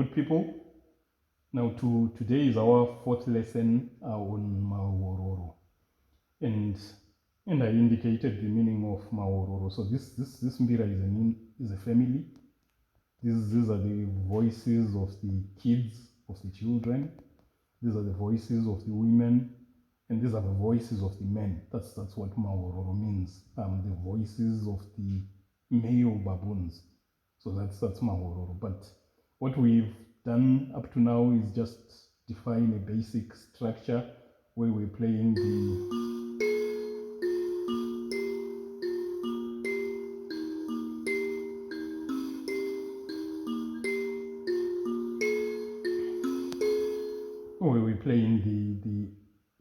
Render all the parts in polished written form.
good people. Now today is our fourth lesson on Mahororo. And I indicated the meaning of Mahororo. So this Mbira is a family. These are the voices of the kids, of the children. These are the voices of the women. And these are the voices of the men. That's what Mahororo means. The voices of the male baboons. So that's Mahororo. But what we've done up to now is just define a basic structure where we're playing the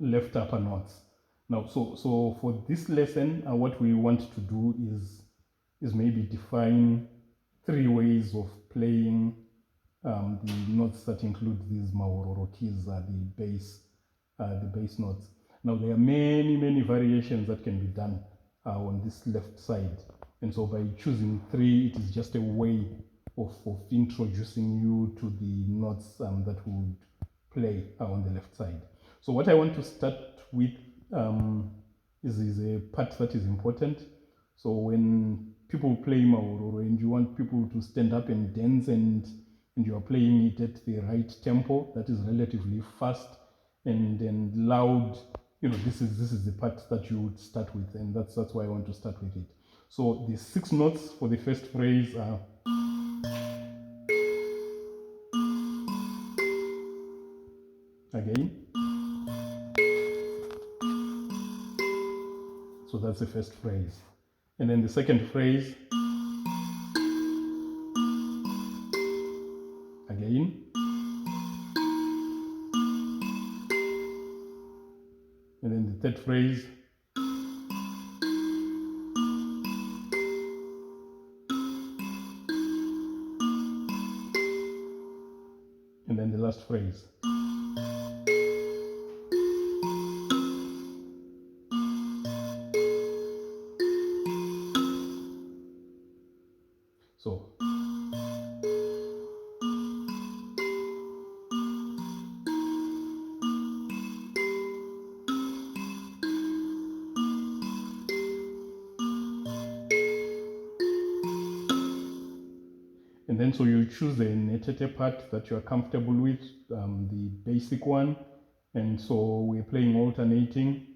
left upper notes. Now, so for this lesson, what we want to do is maybe define 3 ways of playing the notes that include these Mahororo keys, the bass notes. Now there are many variations that can be done on this left side, and so by choosing 3, it is just a way of introducing you to the notes that would play on the left side. So what I want to start with is a part that is important. So when people play Mahororo and you want people to stand up and dance and you are playing it at the right tempo, that is relatively fast and loud, this is the part that you would start with, and that's why I want to start with it. So the 6 notes for the first phrase are again. So that's the first phrase. And then the second phrase, again. And then the third phrase, and then the last phrase. So you choose the netete part that you are comfortable with, the basic one, and so we're playing alternating.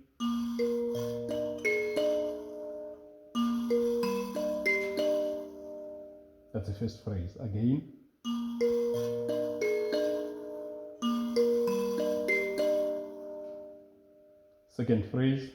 That's the first phrase. Again. Second phrase.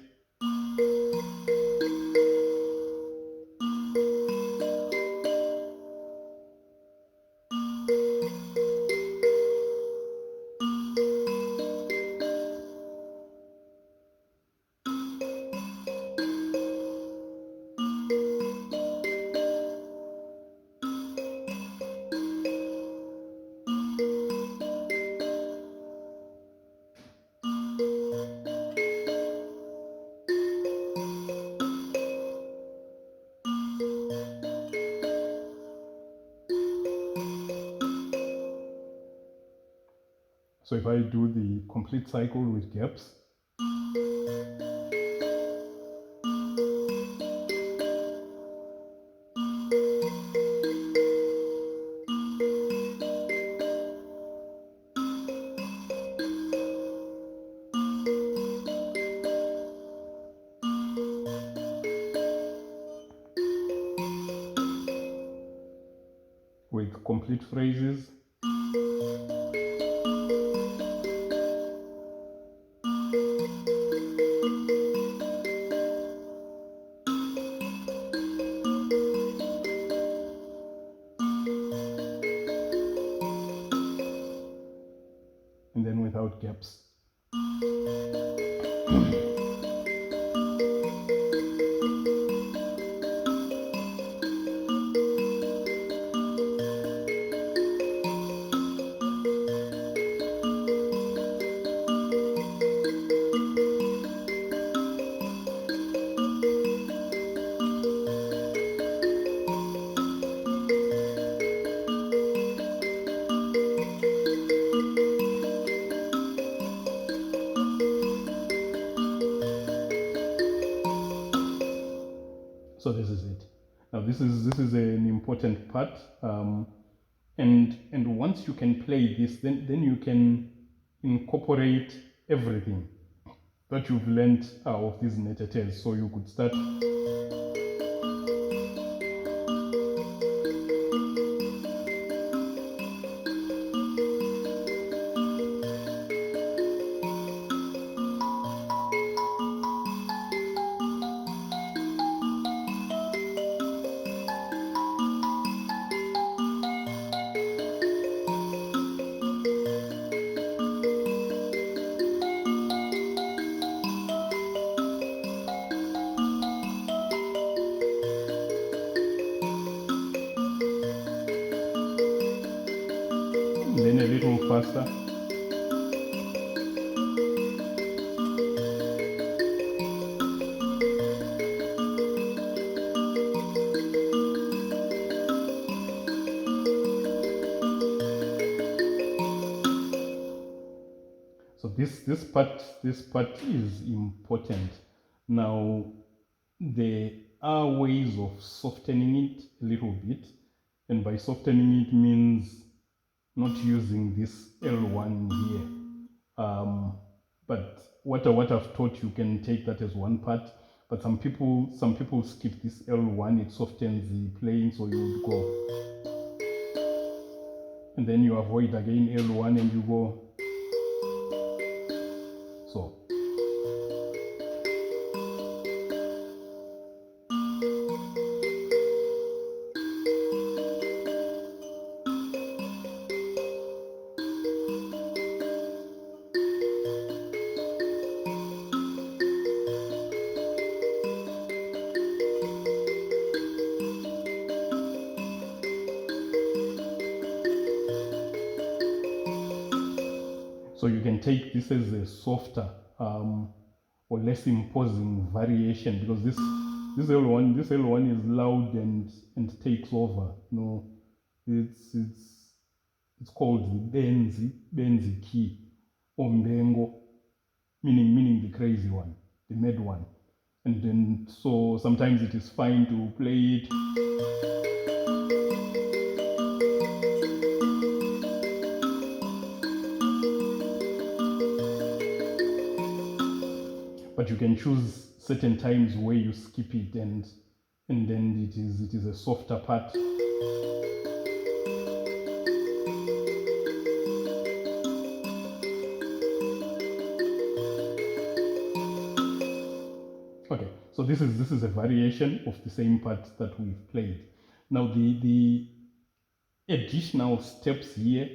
So if I do the complete cycle with gaps, with complete phrases, and then without gaps. this is an important part, and once you can play this, then you can incorporate everything that you've learned of these metatails. So you could start then a little faster. So this part is important. Now there are ways of softening it a little bit, and by softening it means not using this L1 here. But what I've taught, you can take that as one part. But some people skip this L1. It softens the playing, so you would go, and then you avoid again L1 and you go. So. So you can take this as a softer or less imposing variation, because this L1 is loud and takes over. You know, it's called the benzi key, or mbengo, meaning the crazy one, the mad one. And then so sometimes it is fine to play it. But you can choose certain times where you skip it, and then it is a softer part. Okay, so this is a variation of the same part that we've played. Now the additional steps here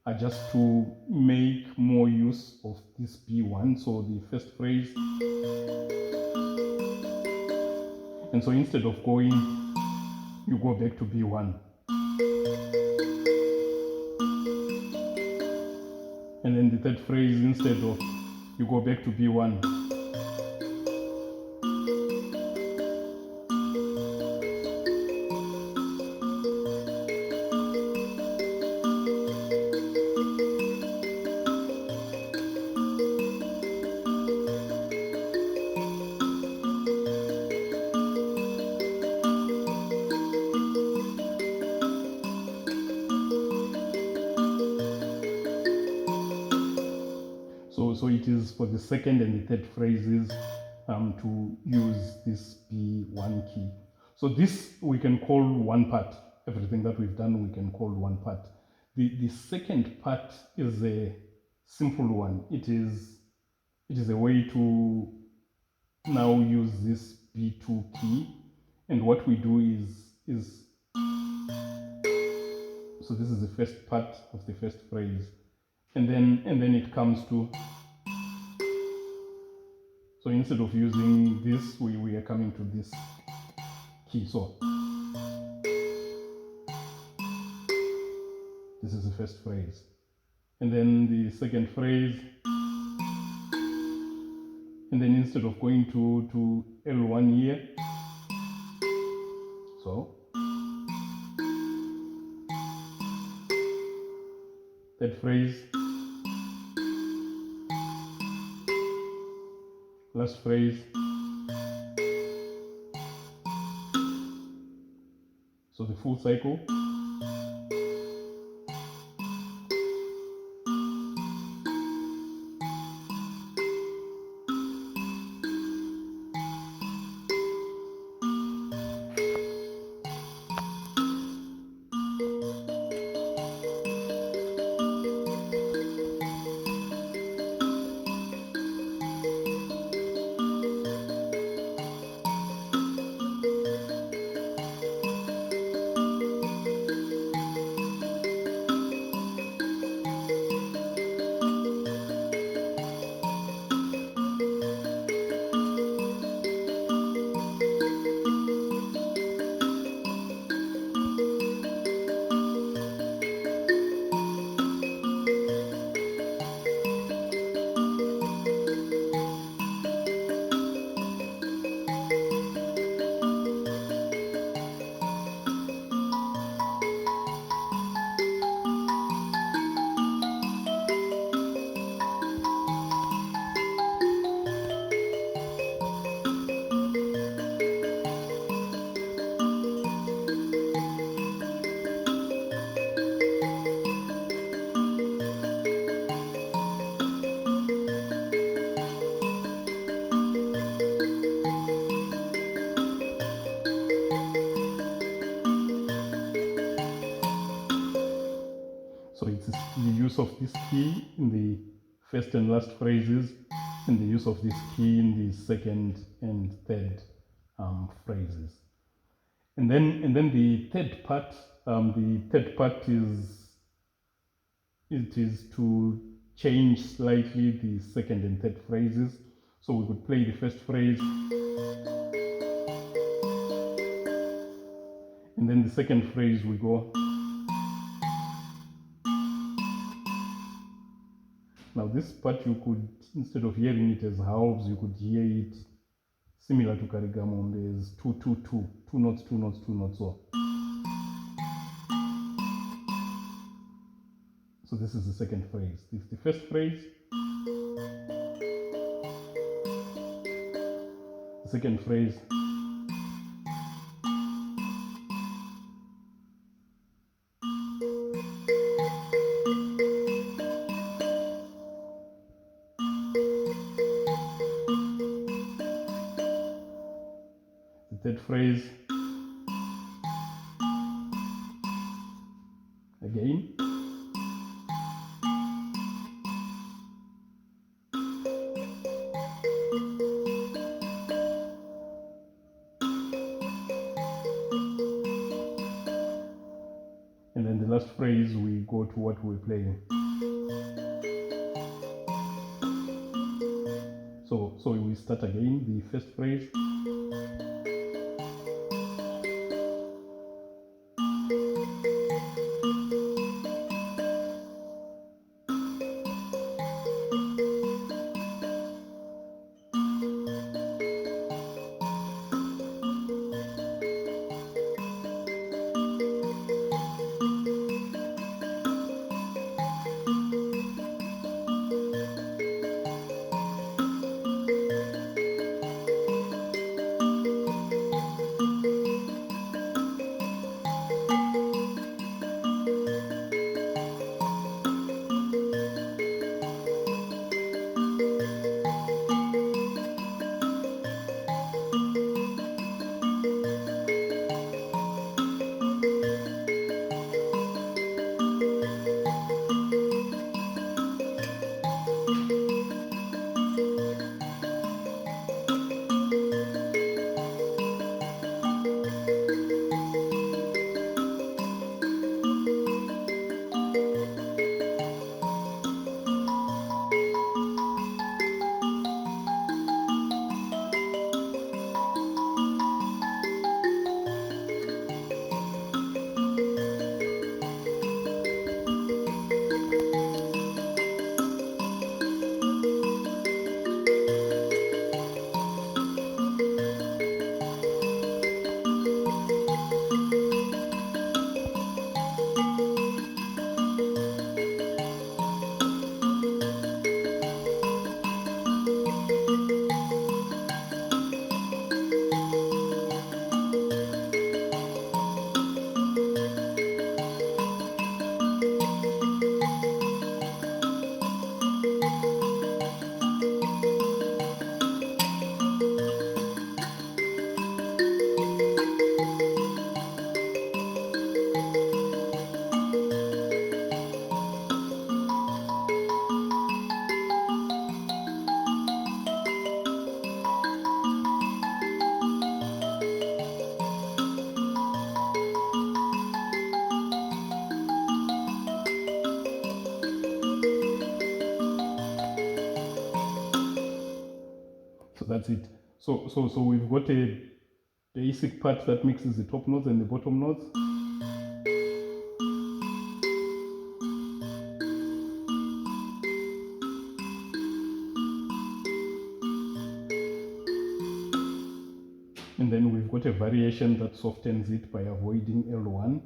are just to make more use of this B1, so the first phrase. And so instead of going, you go back to B1. And then the third phrase, instead of, you go back to B1. So it is for the second and the third phrases to use this B1 key. So this we can call one part. Everything that we've done we can call one part. The second part is a simple one. It is a way to now use this B2 key, and what we do is so this is the first part of the first phrase, and then it comes to, so instead of using this, we are coming to this key. So this is the first phrase, and then the second phrase, and then instead of going to L1 here, so third phrase, last phrase, full cycle. So it's the use of this key in the first and last phrases, and the use of this key in the second and third phrases. And then the third part is to change slightly the second and third phrases. So we could play the first phrase, and then the second phrase we go. Now this part you could, instead of hearing it as halves, you could hear it similar to Karigamon. There's 2, 2, 2, 2 notes, 2 notes, 2 notes. So this is the second phrase. This is the first phrase. The second phrase. The third phrase. Again. And then the last phrase, we go to what we're playing. So we start again, the first phrase. that's it. So we've got a basic part that mixes the top notes and the bottom notes. And then we've got a variation that softens it by avoiding L1.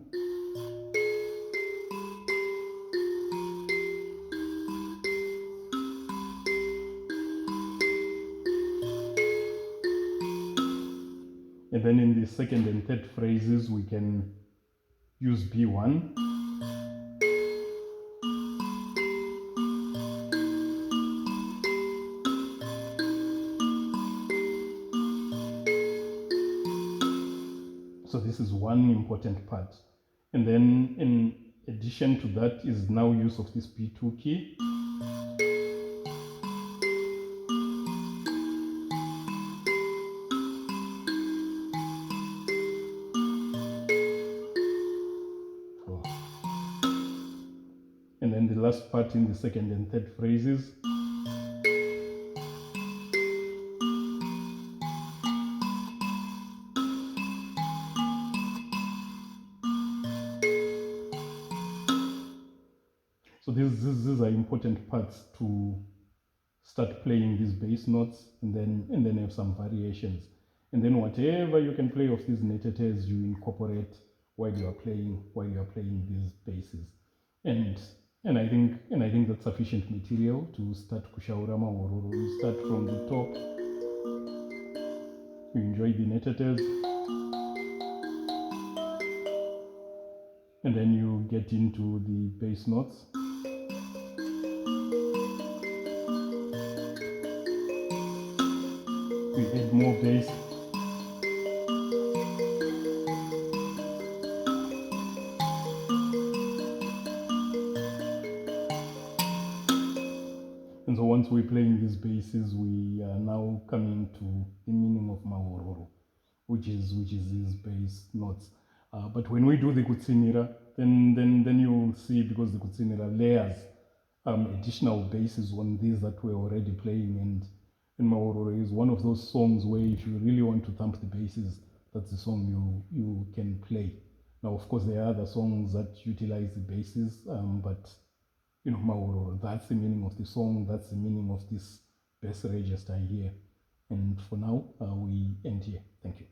And then in the second and third phrases, we can use B1. So this is one important part. And then in addition to that is now use of this B2 key. And then the last part in the second and third phrases. So these are important parts to start playing these bass notes, and then have some variations. And then whatever you can play of these netetes, you incorporate while you are playing these basses. And I think that's sufficient material to start Kushaura Mahororo. You start from the top, you enjoy the netetes, and then you get into the bass notes. We add more bass. And so once we're playing these basses, we are now coming to the meaning of Mahororo, which is these bass notes. But when we do the kutsinira, then you'll see, because the kutsinira layers additional basses on these that we're already playing, and Mahororo is one of those songs where if you really want to thump the basses, that's the song you can play. Now, of course, there are other songs that utilize the basses, but Mahororo, that's the meaning of the song, that's the meaning of this bass register here. And for now, we end here. Thank you.